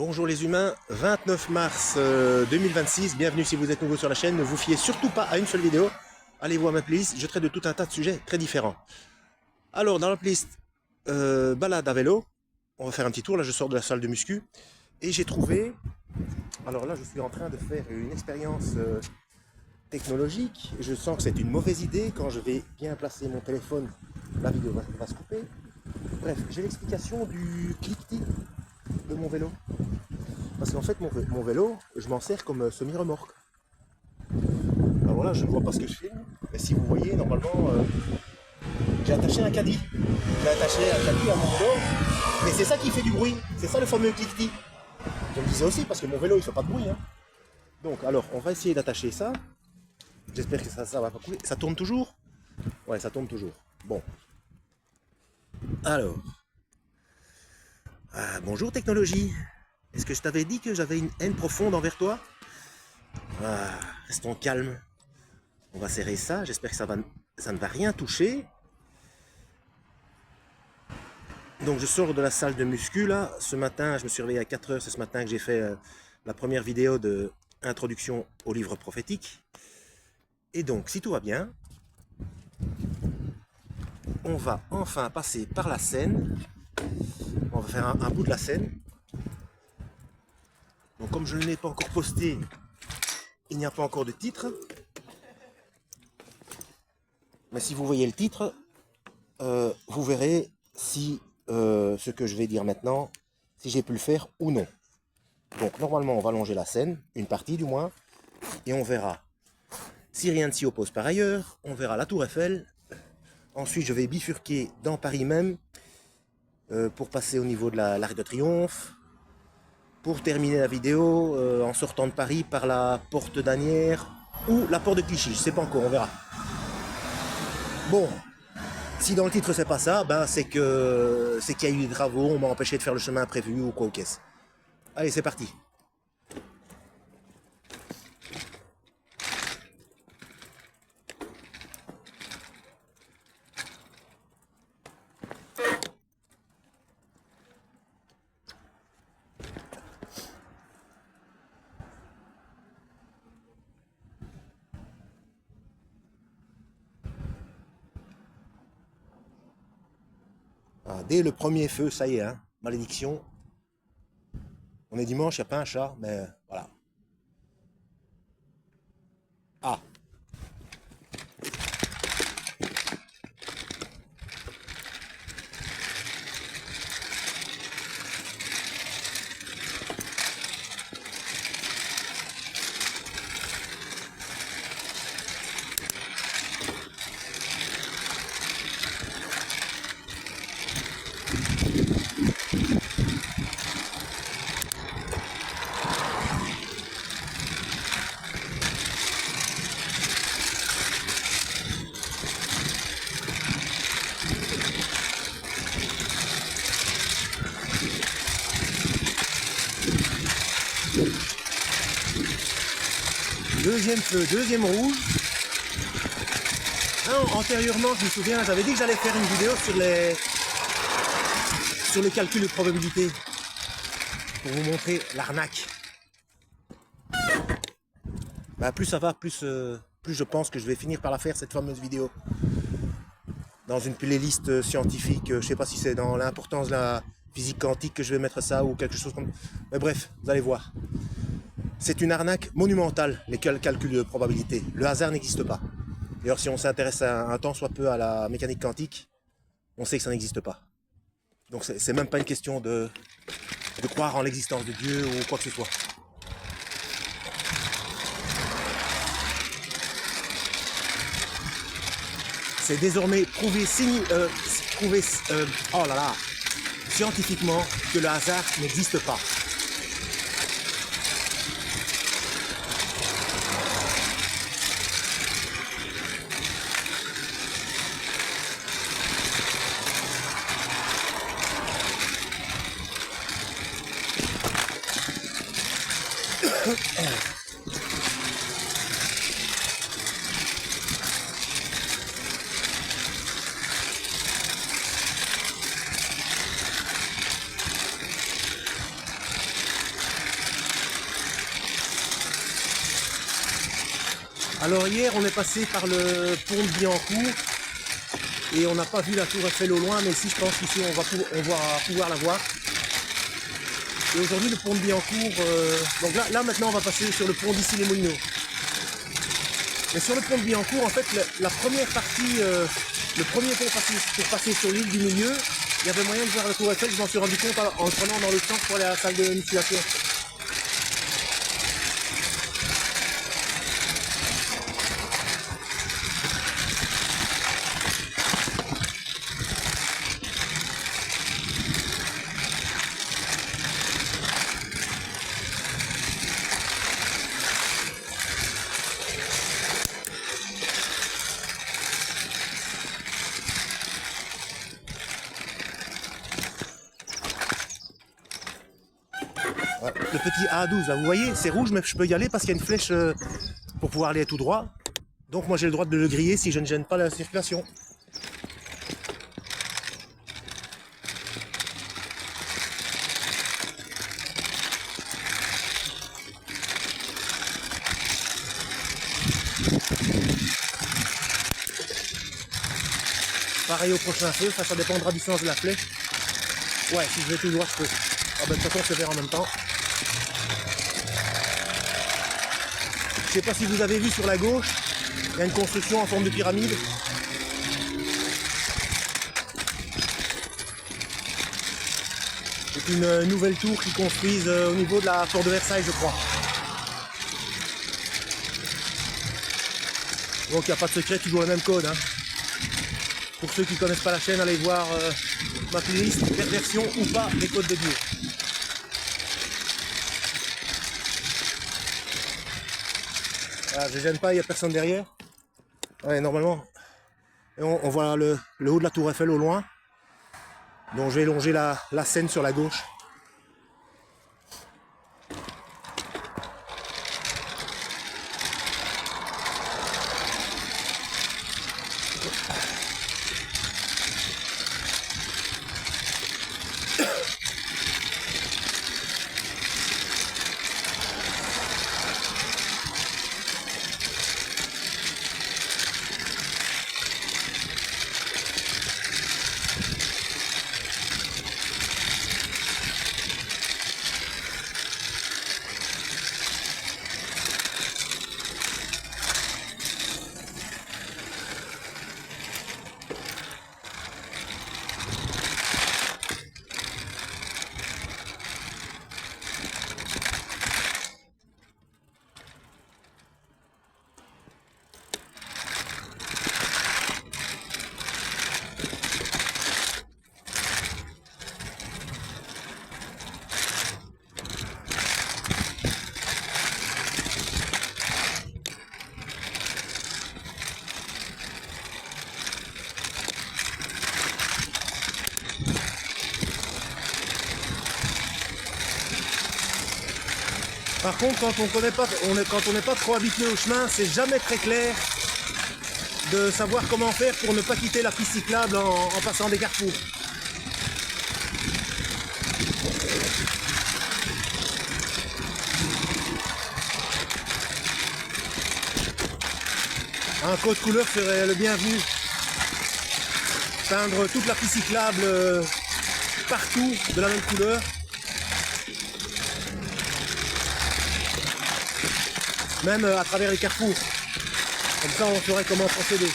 Bonjour les humains, 29 mars 2026, bienvenue si vous êtes nouveau sur la chaîne, ne vous fiez surtout pas à une seule vidéo, allez voir ma playlist, je traite de tout un tas de sujets très différents. Alors dans la playlist balade à vélo, on va faire un petit tour, là je sors de la salle de muscu, et j'ai trouvé, alors là je suis en train de faire une expérience technologique, je sens que c'est une mauvaise idée, quand je vais bien placer mon téléphone, la vidéo va se couper. Bref, j'ai l'explication du cliquetis de mon vélo. Parce qu'en fait, mon vélo, je m'en sers comme semi-remorque. Alors là, je ne vois pas ce que je filme, mais si vous voyez, normalement, j'ai attaché un caddie. J'ai attaché un caddie à mon vélo, et c'est ça qui fait du bruit. C'est ça le fameux cliquetis. Je me disais aussi, parce que mon vélo, il ne fait pas de bruit. Hein. Donc, alors, on va essayer d'attacher ça. J'espère que ça va pas couler. Ça tourne toujours? Ouais, ça tourne toujours. Bon. Alors. Bonjour technologie. Est-ce que je t'avais dit que j'avais une haine profonde envers toi? Restons calmes. On va serrer ça. J'espère que ça ne va rien toucher. Donc je sors de la salle de muscu là. Ce matin, je me suis réveillé à 4 heures. C'est ce matin que j'ai fait la première vidéo de introduction au livre prophétique. Et donc, si tout va bien, on va enfin passer par la Seine. On va faire un bout de la Seine. Donc comme je ne l'ai pas encore posté, il n'y a pas encore de titre. Mais si vous voyez le titre, vous verrez si ce que je vais dire maintenant, si j'ai pu le faire ou non. Donc normalement on va longer la Seine, une partie du moins, et on verra. Si rien ne s'y oppose par ailleurs, on verra la Tour Eiffel. Ensuite je vais bifurquer dans Paris même, pour passer au niveau de l'Arc de Triomphe. Pour terminer la vidéo, en sortant de Paris par la porte d'Asnières ou la porte de Clichy, je sais pas encore, on verra. Bon, si dans le titre c'est pas ça, ben c'est qu'il y a eu des travaux, on m'a empêché de faire le chemin prévu ou quoi ou qu'est-ce. Allez, c'est parti. Dès le premier feu, ça y est, hein, malédiction. On est dimanche, il n'y a pas un chat, mais voilà. Ah. Deuxième feu, deuxième rouge. Non, antérieurement, je me souviens, j'avais dit que j'allais faire une vidéo sur le calcul de probabilité. Pour vous montrer l'arnaque. Bah, plus ça va, plus je pense que je vais finir par la faire, cette fameuse vidéo. Dans une playlist scientifique, je sais pas si c'est dans l'importance de la physique quantique que je vais mettre ça ou quelque chose comme... Mais bref, vous allez voir. C'est une arnaque monumentale, les calculs de probabilité. Le hasard n'existe pas. D'ailleurs, si on s'intéresse un tant soit peu à la mécanique quantique, on sait que ça n'existe pas. Donc c'est même pas une question de croire en l'existence de Dieu ou quoi que ce soit. C'est désormais prouvé scientifiquement que le hasard n'existe pas. Alors hier on est passé par le pont de Billancourt et on n'a pas vu la tour Eiffel au loin, mais ici je pense qu'ici on va pouvoir la voir. Et aujourd'hui le pont de Billancourt, donc là maintenant on va passer sur le pont d'Issy-les-Moulineaux. Mais sur le pont de Billancourt, en fait la première partie, le premier pont pour passer sur l'île du milieu, il y avait moyen de voir la tour Eiffel, je m'en suis rendu compte en le prenant dans le sens pour aller à la salle de musculation. Ouais, le petit A12 là, vous voyez, c'est rouge, mais je peux y aller parce qu'il y a une flèche pour pouvoir aller tout droit. Donc moi j'ai le droit de le griller si je ne gêne pas la circulation. Pareil au prochain feu, ça dépendra du sens de la flèche. Ouais, si je vais tout droit, je peux. Ah ben de toute façon, c'est vert en même temps. Je sais pas si vous avez vu sur la gauche, il y a une construction en forme de pyramide. C'est une nouvelle tour qu'ils construisent au niveau de la porte de Versailles, je crois. Donc il n'y a pas de secret, toujours le même code. Hein. Pour ceux qui ne connaissent pas la chaîne, allez voir ma playlist, perversion ou pas, les codes de Dieu. Voilà, je ne gêne pas, il n'y a personne derrière. Ouais, normalement, et on voit le haut de la tour Eiffel au loin. Donc je vais longer la Seine sur la gauche. Par contre, quand on n'est pas trop habitué au chemin, c'est jamais très clair de savoir comment faire pour ne pas quitter la piste cyclable en passant des carrefours. Un code couleur serait le bienvenu. Peindre toute la piste cyclable partout de la même couleur. Même à travers les carrefours. Comme ça, on saurait comment procéder.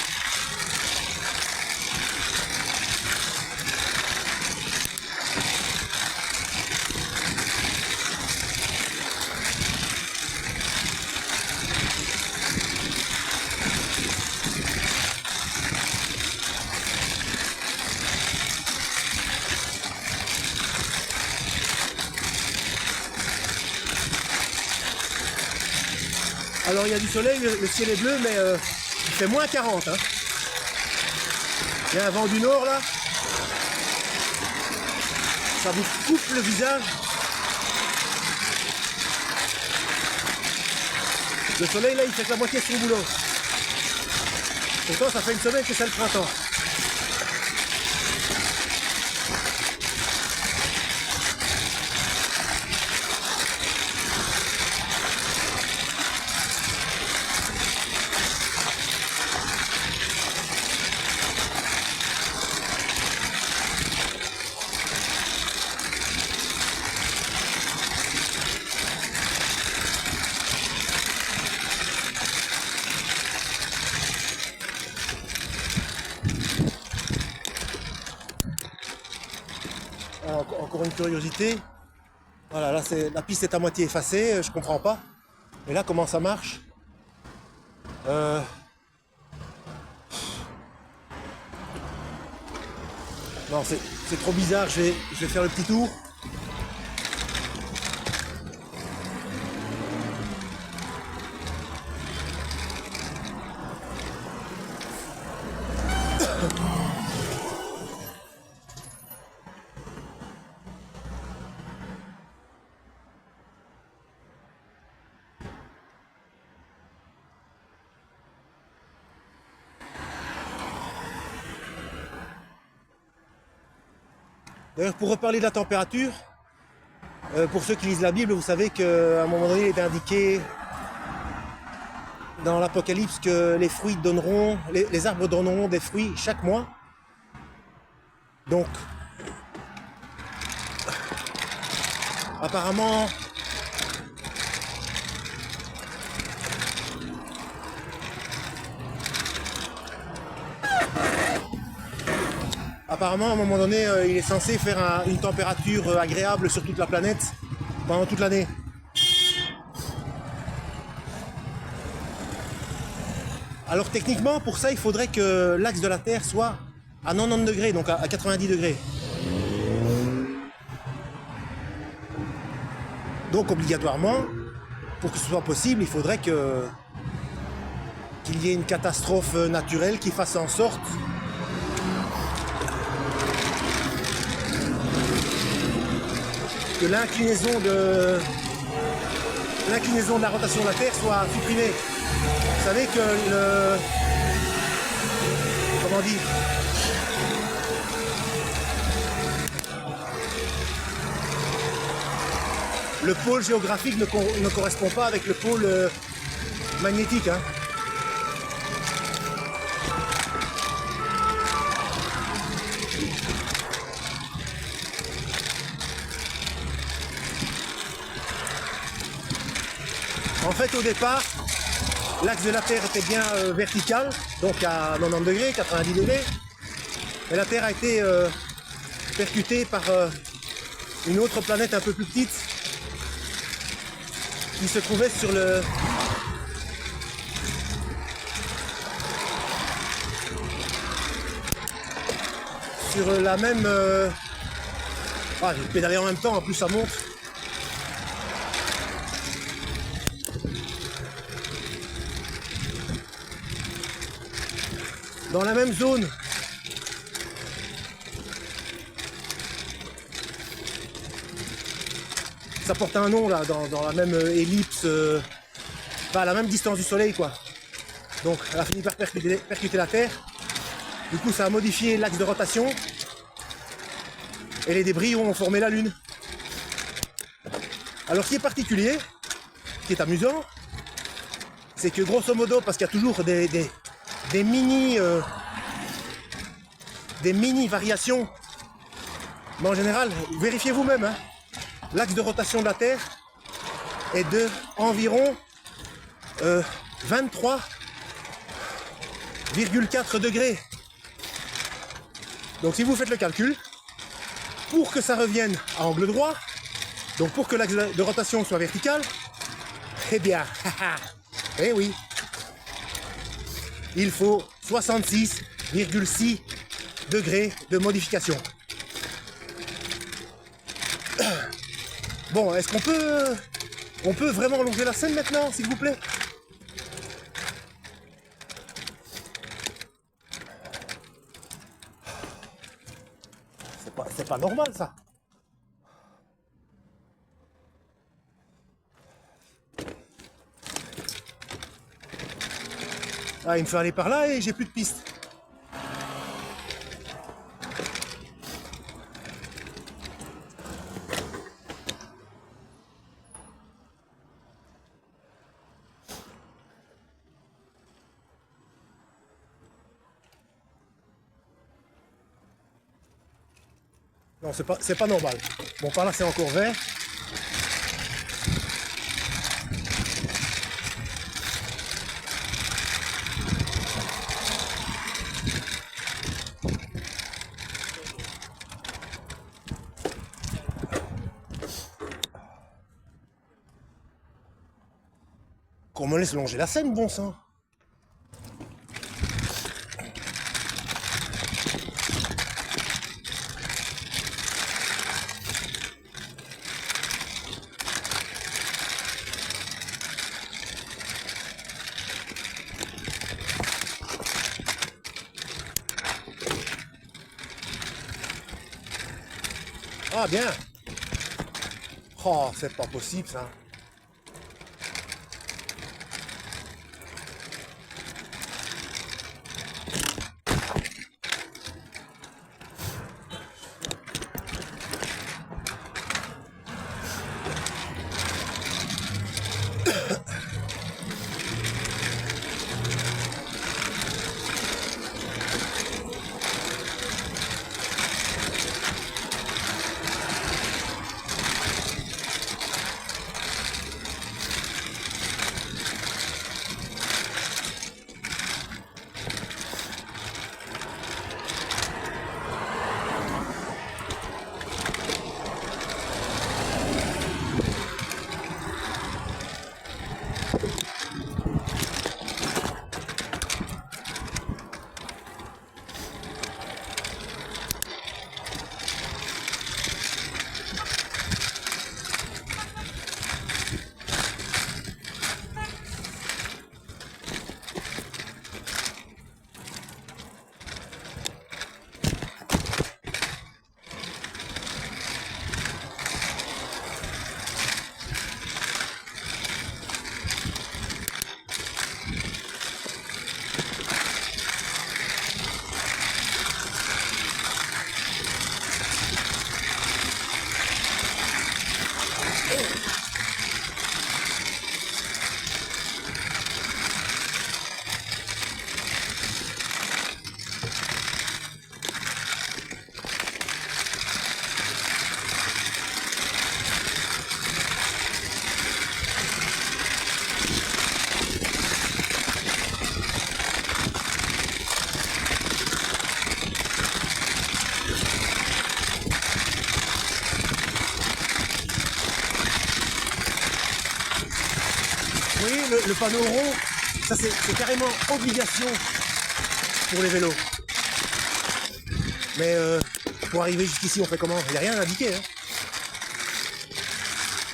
Alors il y a du soleil, le ciel est bleu, mais il fait moins 40. Hein. Il y a un vent du nord là. Ça vous coupe le visage. Le soleil là, il fait que la moitié de son boulot. Pourtant, ça fait une semaine que c'est le printemps. curiosité. Voilà, là la piste est à moitié effacée, je comprends pas. Mais là, comment ça marche? Non, c'est trop bizarre, je vais faire le petit tour. D'ailleurs, pour reparler de la température, pour ceux qui lisent la Bible, vous savez qu'à un moment donné, il est indiqué dans l'Apocalypse que les fruits donneront, les arbres donneront des fruits chaque mois. Donc, apparemment, à un moment donné, il est censé faire une température agréable sur toute la planète pendant toute l'année. Alors techniquement, pour ça, il faudrait que l'axe de la Terre soit à 90 degrés, donc à 90 degrés. Donc obligatoirement, pour que ce soit possible, il faudrait qu'il y ait une catastrophe naturelle qui fasse en sorte que l'inclinaison de la rotation de la Terre soit supprimée. Vous savez que comment dire, le pôle géographique ne correspond pas avec le pôle magnétique. Hein. En fait, au départ, l'axe de la Terre était bien vertical, donc à 90 degrés, 90 degrés. Et la Terre a été percutée par une autre planète un peu plus petite qui se trouvait sur la même... j'ai pédalé en même temps, en plus ça monte. Dans la même zone. Ça porte un nom là, dans la même ellipse, à la même distance du soleil quoi. Donc elle a fini par percuter la Terre. Du coup ça a modifié l'axe de rotation. Et les débris ont formé la Lune. Alors ce qui est particulier, ce qui est amusant, c'est que grosso modo, parce qu'il y a toujours des mini variations, mais en général, vérifiez vous-même, hein, l'axe de rotation de la Terre est de environ 23,4 degrés. Donc si vous faites le calcul, pour que ça revienne à angle droit, donc pour que l'axe de rotation soit vertical, eh bien, eh oui, il faut 66,6 degrés de modification. Bon, est-ce qu'on peut vraiment longer la scène maintenant, s'il vous plaît? C'est pas normal ça. Ah, il me fait aller par là et j'ai plus de piste. Non, c'est pas normal. Bon, par là c'est encore vert. Qu'on me laisse longer la Seine, bon sang. Ah bien. Oh, c'est pas possible ça. Vous voyez, le panneau rond, ça c'est carrément obligation pour les vélos. Mais pour arriver jusqu'ici, on fait comment? Il n'y a rien indiqué. Hein.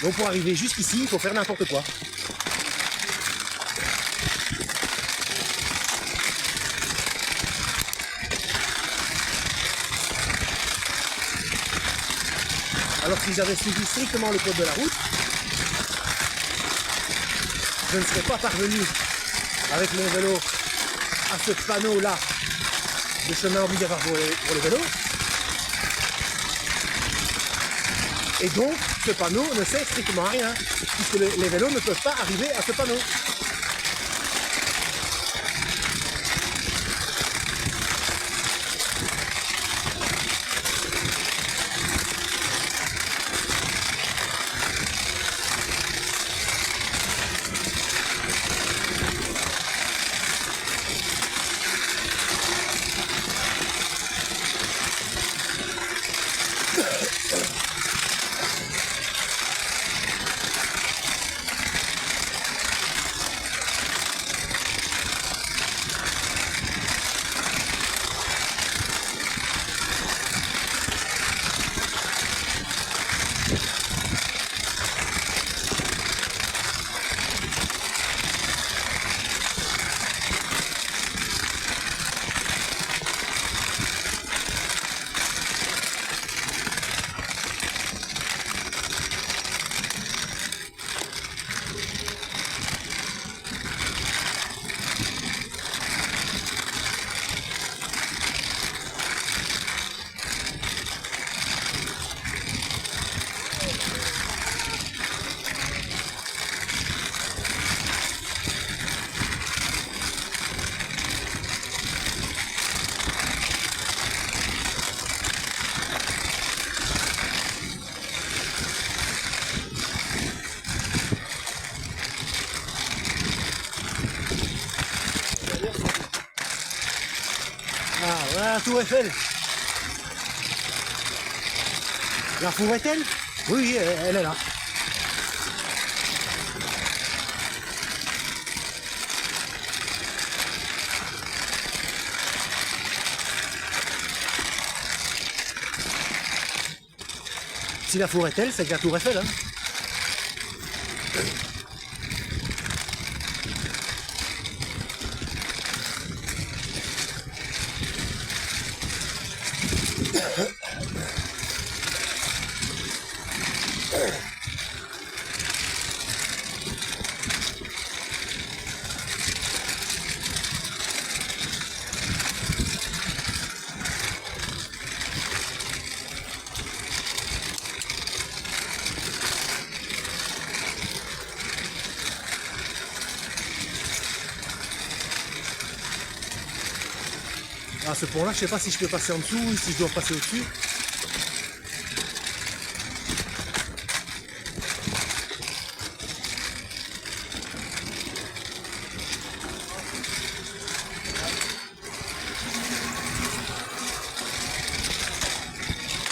Donc pour arriver jusqu'ici, il faut faire n'importe quoi. Alors si j'avais suivi strictement le code de la route, je ne serais pas parvenu avec mon vélo à ce panneau-là de chemin obligatoire pour les vélos. Et donc, ce panneau ne sert strictement à rien, puisque les vélos ne peuvent pas arriver à ce panneau. Ah, voilà la tour Eiffel. La tour Eiffel? Oui, elle est là. Si la four est telle, c'est que la tour Eiffel. Hein. À ce pont là, je sais pas si je peux passer en dessous ou si je dois passer au-dessus.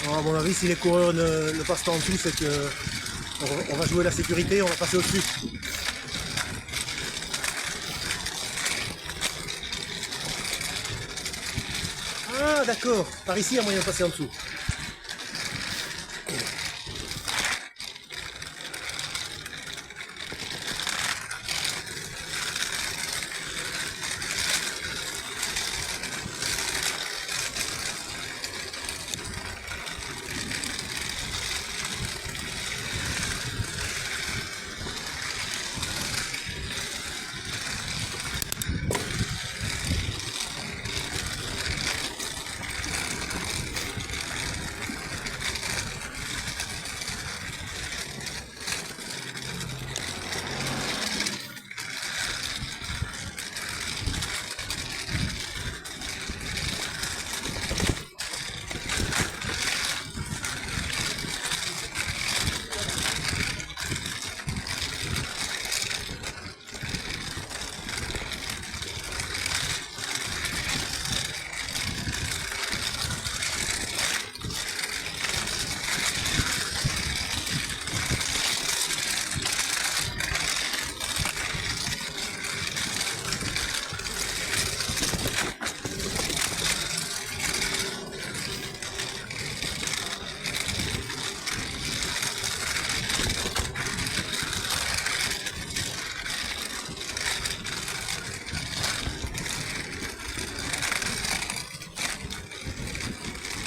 Bon, à mon avis, si les coureurs ne passent pas en dessous, c'est que on va jouer la sécurité, on va passer au-dessus. Ah d'accord, par ici il y a moyen de passer en dessous.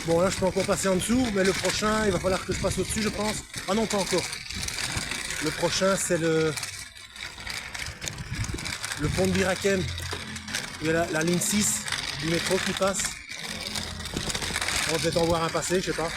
Bon là je peux encore passer en dessous, mais le prochain il va falloir que je passe au-dessus je pense. Ah non pas encore. Le prochain c'est le pont de Birakem. Il y a la ligne 6 du métro qui passe. On va peut-être en voir un passer, je sais pas.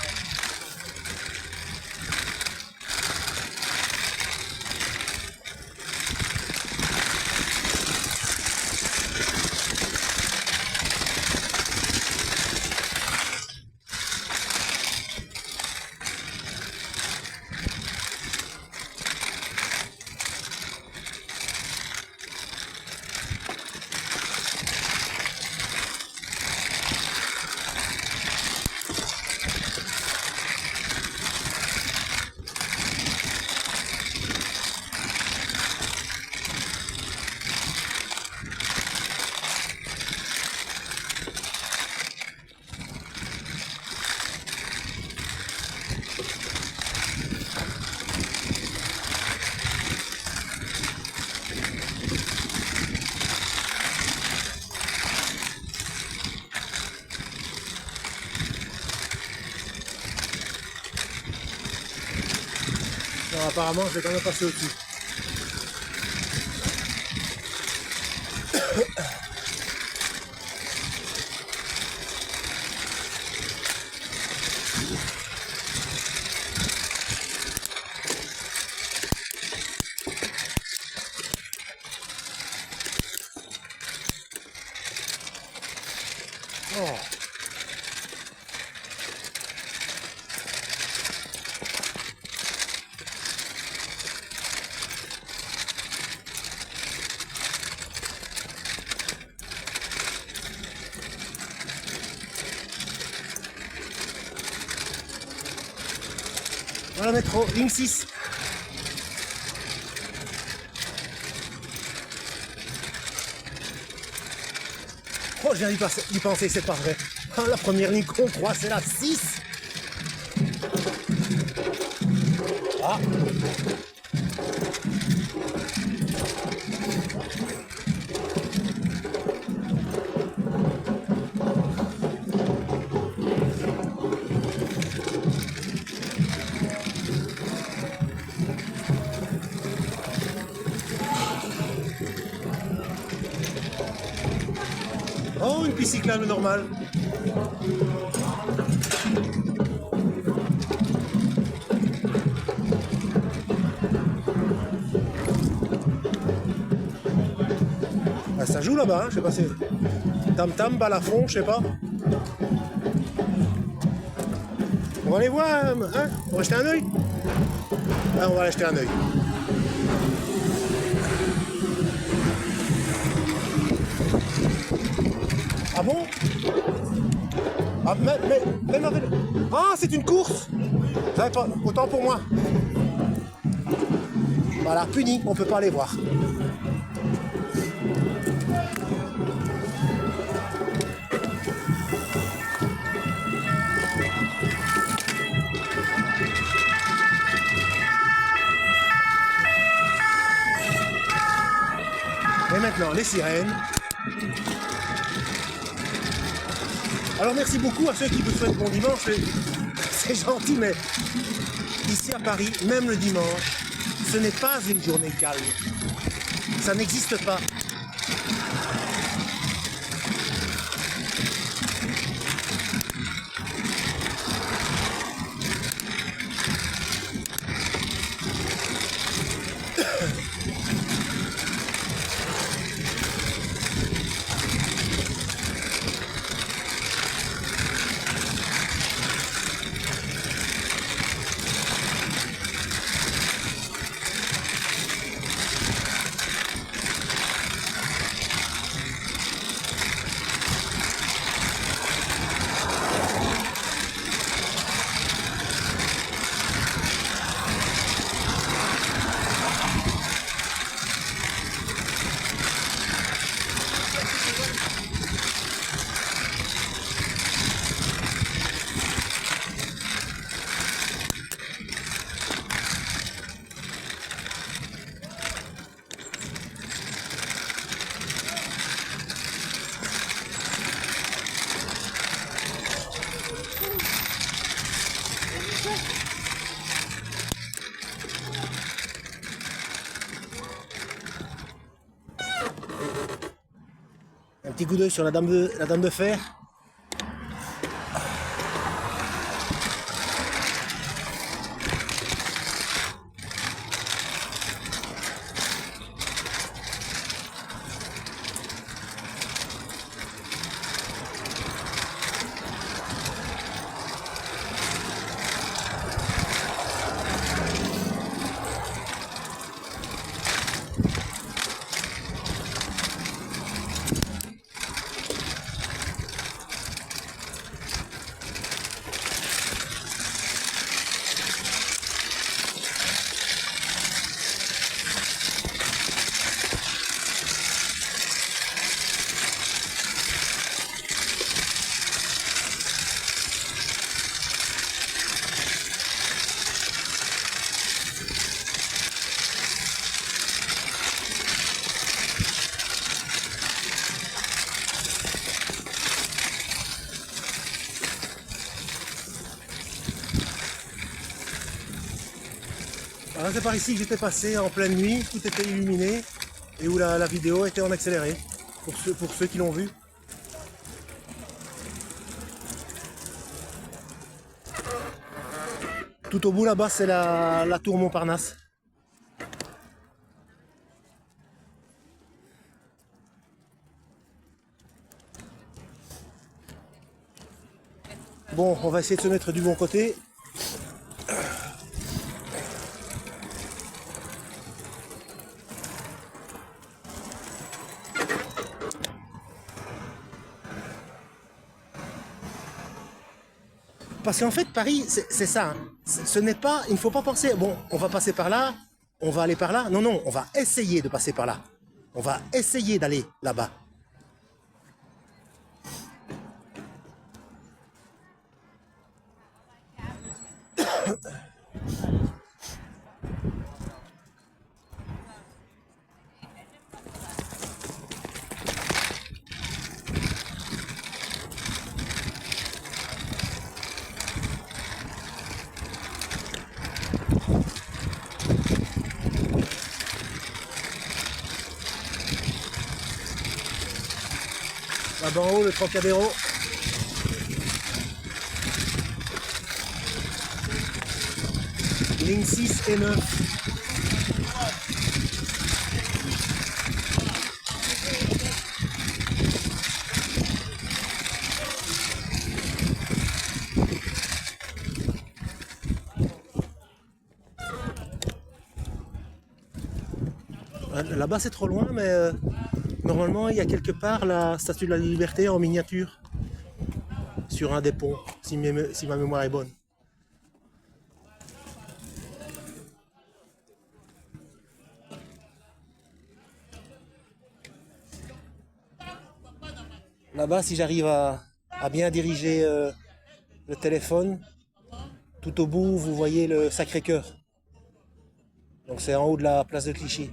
Alors, apparemment je vais quand même passer au-dessus. Oh. Voilà métro, ligne 6. Oh, je viens d'y penser, c'est pas vrai. Ah, la première ligne qu'on croit, c'est la 6. Ah. Oh, une piste cyclable normale. Ah, ça joue là-bas, hein, je sais pas si... Tam-tam, balafon, je sais pas. On va aller voir, hein, on va jeter un œil. Ah, on va aller jeter un œil. Ah bon? Ah, même avec... Ah, c'est une course. Ça pas... Autant pour moi. Voilà, puni, on peut pas aller voir. Et maintenant, les sirènes. Alors merci beaucoup à ceux qui vous souhaitent bon dimanche. C'est gentil, mais ici à Paris, même le dimanche, ce n'est pas une journée calme. Ça n'existe pas. Un petit coup d'œil sur la dame de fer. Alors c'est par ici que j'étais passé en pleine nuit, tout était illuminé et où la vidéo était en accéléré, pour ceux qui l'ont vu. Tout au bout là-bas c'est la tour Montparnasse. Bon, on va essayer de se mettre du bon côté. Parce qu'en fait, Paris, c'est ça. Hein. Ce n'est pas, il ne faut pas penser, bon, on va passer par là, on va aller par là. Non, non, on va essayer de passer par là. On va essayer d'aller là-bas. Là-bas en haut, le Trocadéro. Ligne 6 et 9. Là-bas c'est trop loin, mais normalement il y a quelque part la Statue de la Liberté en miniature sur un des ponts, si ma mémoire est bonne. Là-bas, si j'arrive à bien diriger le téléphone, tout au bout, vous voyez le Sacré-Cœur. Donc c'est en haut de la place de Clichy.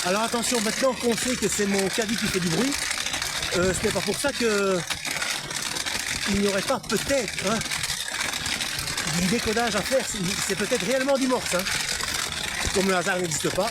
Alors attention, maintenant qu'on sait que c'est mon caddie qui fait du bruit, ce n'est pas pour ça que il n'y aurait pas peut-être du décodage à faire. C'est peut-être réellement du morse, comme le hasard n'existe pas.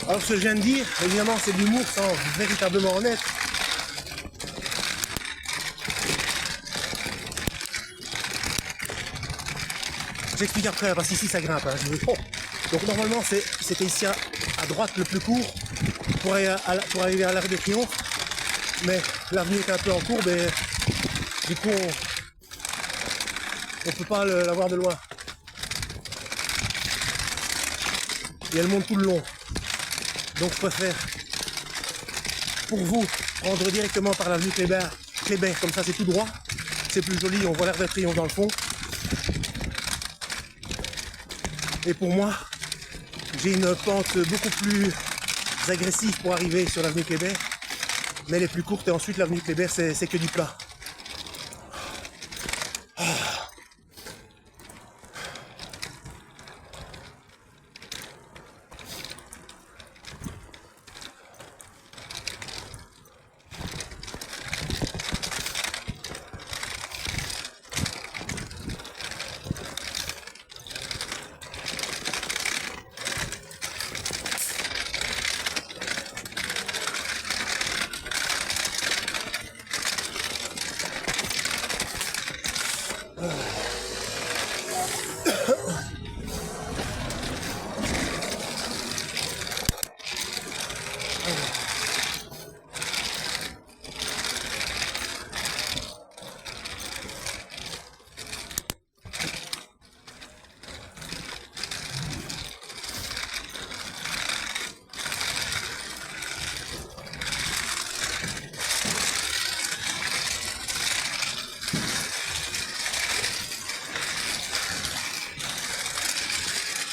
Alors ce que je viens de dire, évidemment c'est de l'humour sans véritablement en être. J'explique après parce qu'ici ça grimpe. Oh. Donc normalement c'était ici à droite le plus court pour arriver à l'Arc de Triomphe. Mais l'avenue est un peu en courbe et du coup on ne peut pas la voir de loin. Et elle monte tout le long. Donc je préfère, pour vous, prendre directement par l'avenue Kléber, comme ça c'est tout droit, c'est plus joli, on voit l'Arc de Triomphe dans le fond. Et pour moi, j'ai une pente beaucoup plus agressive pour arriver sur l'avenue Kléber, mais elle est plus courte et ensuite l'avenue Kléber c'est que du plat.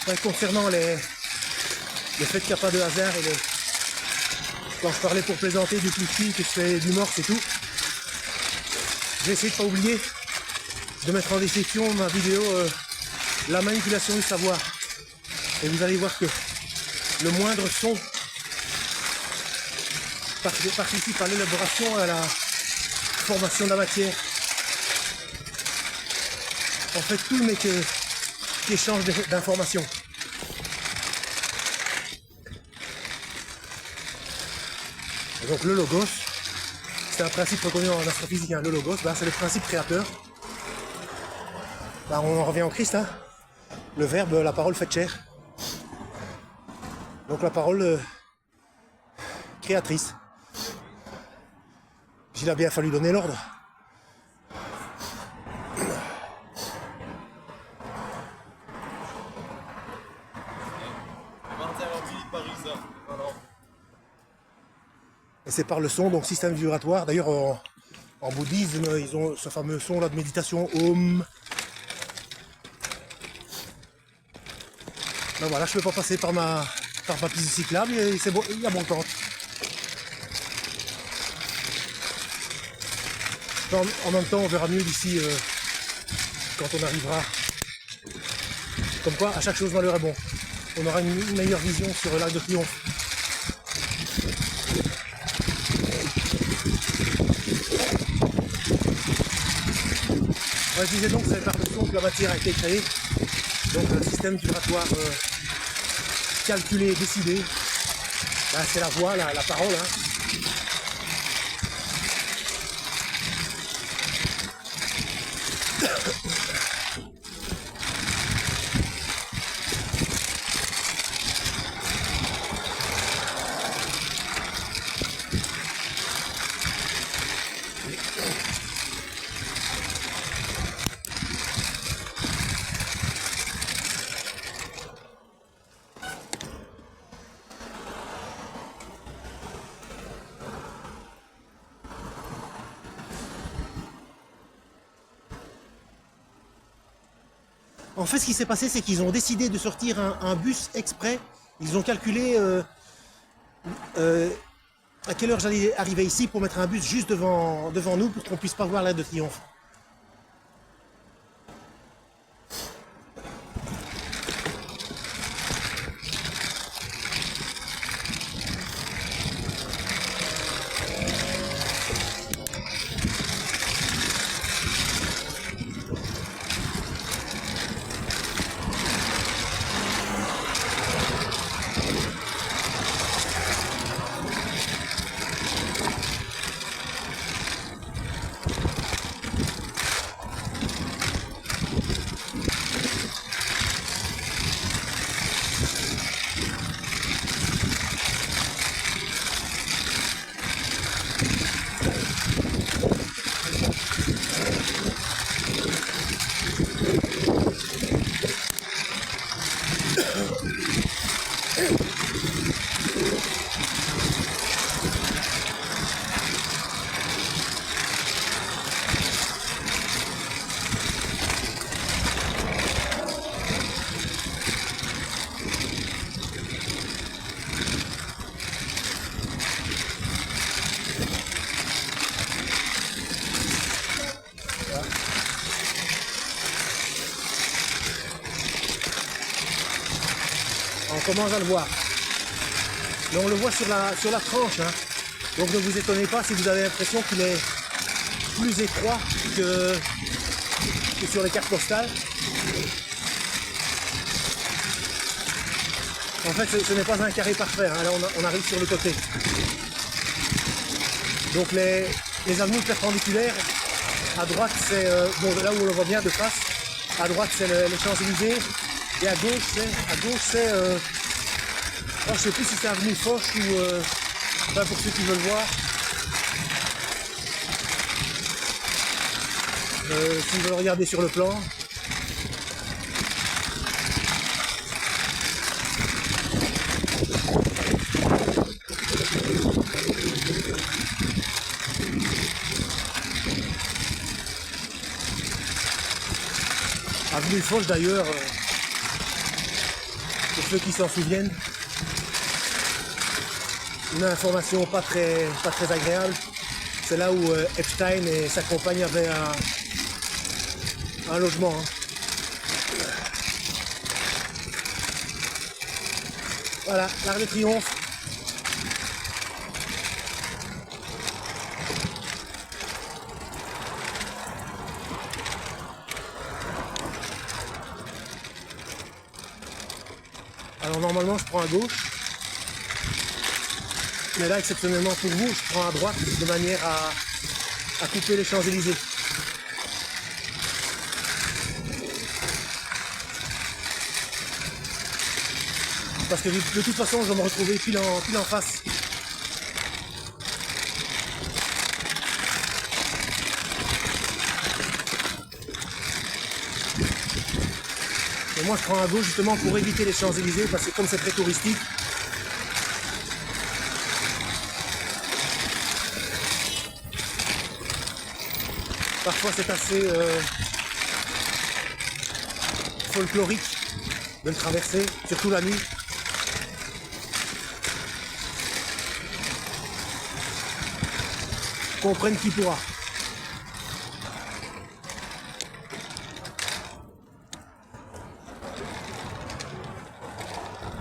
Ouais, concernant le fait qu'il n'y a pas de hasard et quand je parlais pour plaisanter du plus petit que je fais du morse et tout, j'ai essayé de pas oublier de mettre en description ma vidéo la manipulation du savoir. Et vous allez voir que le moindre son participe à l'élaboration, à la formation de la matière. En fait, tout n'est qu'échange d'informations. Et donc le logos, c'est un principe reconnu en astrophysique, hein. Le logos, ben, c'est le principe créateur. Ben, on en revient au Christ, hein. Le verbe, la parole faite chair. Donc la parole créatrice. Il a bien fallu donner l'ordre. Et c'est par le son, donc système vibratoire. D'ailleurs, en bouddhisme, ils ont ce fameux son là de méditation, Om. Ben voilà, je ne peux pas passer par ma piste cyclable, et c'est bon, il y a bon temps. En même temps, on verra mieux d'ici quand on arrivera. Comme quoi, à chaque chose malheur est bon. On aura une meilleure vision sur l'Arc de Triomphe. Ouais, je disais donc, c'est par le son que la matière a été créée. Donc un système vibratoire calculé et décidé. Ben, c'est la voix, la parole. Hein. En fait, ce qui s'est passé, c'est qu'ils ont décidé de sortir un bus exprès. Ils ont calculé à quelle heure j'allais arriver ici pour mettre un bus juste devant nous pour qu'on puisse pas voir l'Arc de Triomphe. On commence à le voir. Mais on le voit sur la tranche. Hein. Donc ne vous étonnez pas si vous avez l'impression qu'il est plus étroit que sur les cartes postales. En fait, ce n'est pas un carré parfait. Hein. Là, on arrive sur le côté. Donc les avenues perpendiculaires, à droite, c'est bon, là où on le voit bien de face. À droite, c'est les Champs-Élysées. Et à gauche, c'est oh, je sais plus si c'est avenue Foch ou enfin, pour ceux qui veulent voir. Si vous veulent regarder sur le plan. Avenue Foch d'ailleurs. ceux qui s'en souviennent. Une information pas très agréable. C'est là où Epstein et sa compagne avaient un logement. Hein. Voilà, l'Arc de Triomphe. Alors normalement je prends à gauche. Mais là, exceptionnellement pour vous, je prends à droite de manière à couper les Champs-Élysées. Parce que de toute façon, je vais me retrouver pile en face. Et moi, je prends à gauche justement pour éviter les Champs-Élysées, parce que comme c'est très touristique, parfois c'est assez folklorique de le traverser, surtout la nuit. Comprenne qui pourra.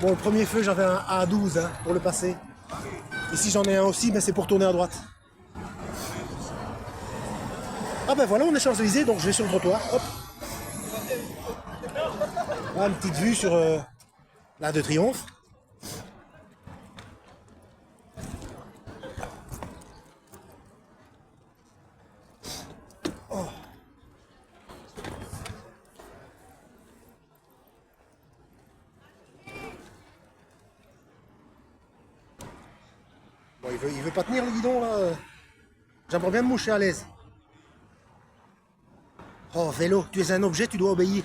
Bon, le premier feu, j'avais un A12 hein, pour le passer. Ici, j'en ai un aussi, mais c'est pour tourner à droite. Ah ben voilà, on est Champs-Élysées, donc je vais sur le trottoir. Hop. Là, une petite vue sur l'Arc de Triomphe. Oh. Bon, il veut pas tenir le guidon là. J'aimerais bien me moucher à l'aise. Oh vélo, tu es un objet, tu dois obéir.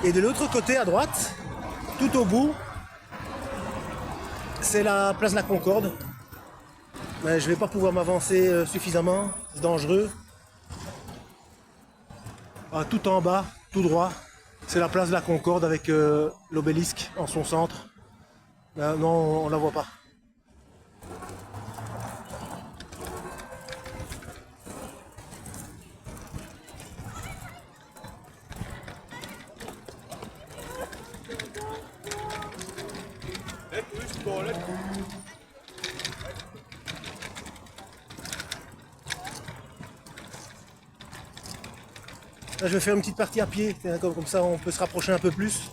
Et de l'autre côté, à droite, tout au bout, c'est la place de la Concorde. Mais je vais pas pouvoir m'avancer suffisamment, c'est dangereux. Ah, tout en bas, tout droit, c'est la place de la Concorde avec l'obélisque en son centre. Non, on la voit pas. Là, je vais faire une petite partie à pied, comme ça on peut se rapprocher un peu plus.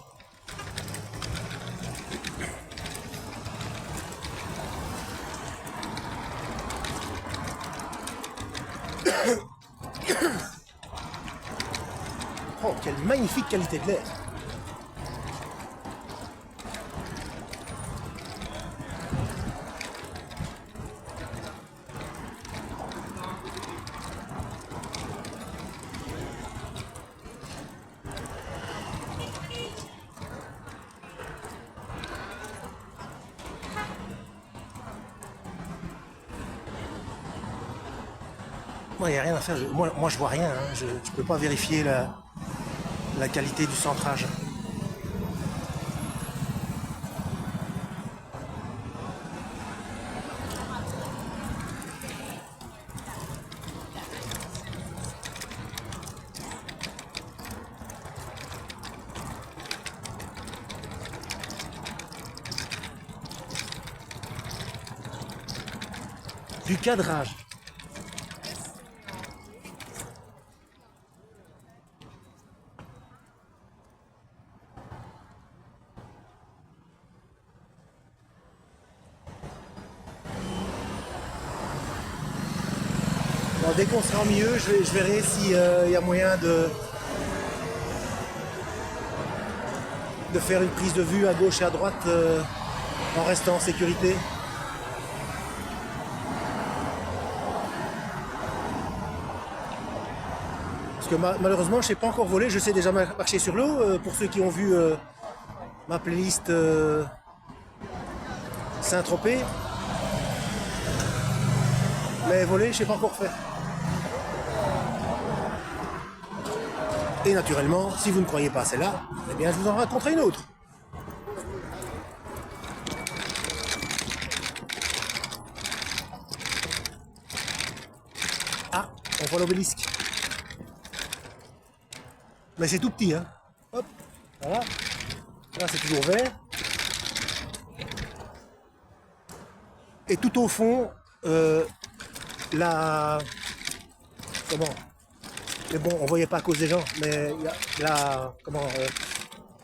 Oh, quelle magnifique qualité de l'air! Moi, il n'y a rien à faire. Moi, je vois rien. Hein. Je ne peux pas vérifier la qualité du centrage. Du cadrage. Bon, dès qu'on sera au milieu, je verrai s'il y a moyen de faire une prise de vue à gauche et à droite en restant en sécurité. Parce que malheureusement, je ne sais pas encore voler, je sais déjà marcher sur l'eau. Pour ceux qui ont vu ma playlist Saint-Tropez. Mais voler, je ne sais pas encore faire. Et naturellement, si vous ne croyez pas à celle-là, eh bien je vous en raconterai une autre. Ah, on voit l'obélisque. Mais c'est tout petit, hein. Hop, voilà. Là, c'est toujours vert. Et tout au fond, la... Comment? Mais bon, on voyait pas à cause des gens, mais il y a la... Comment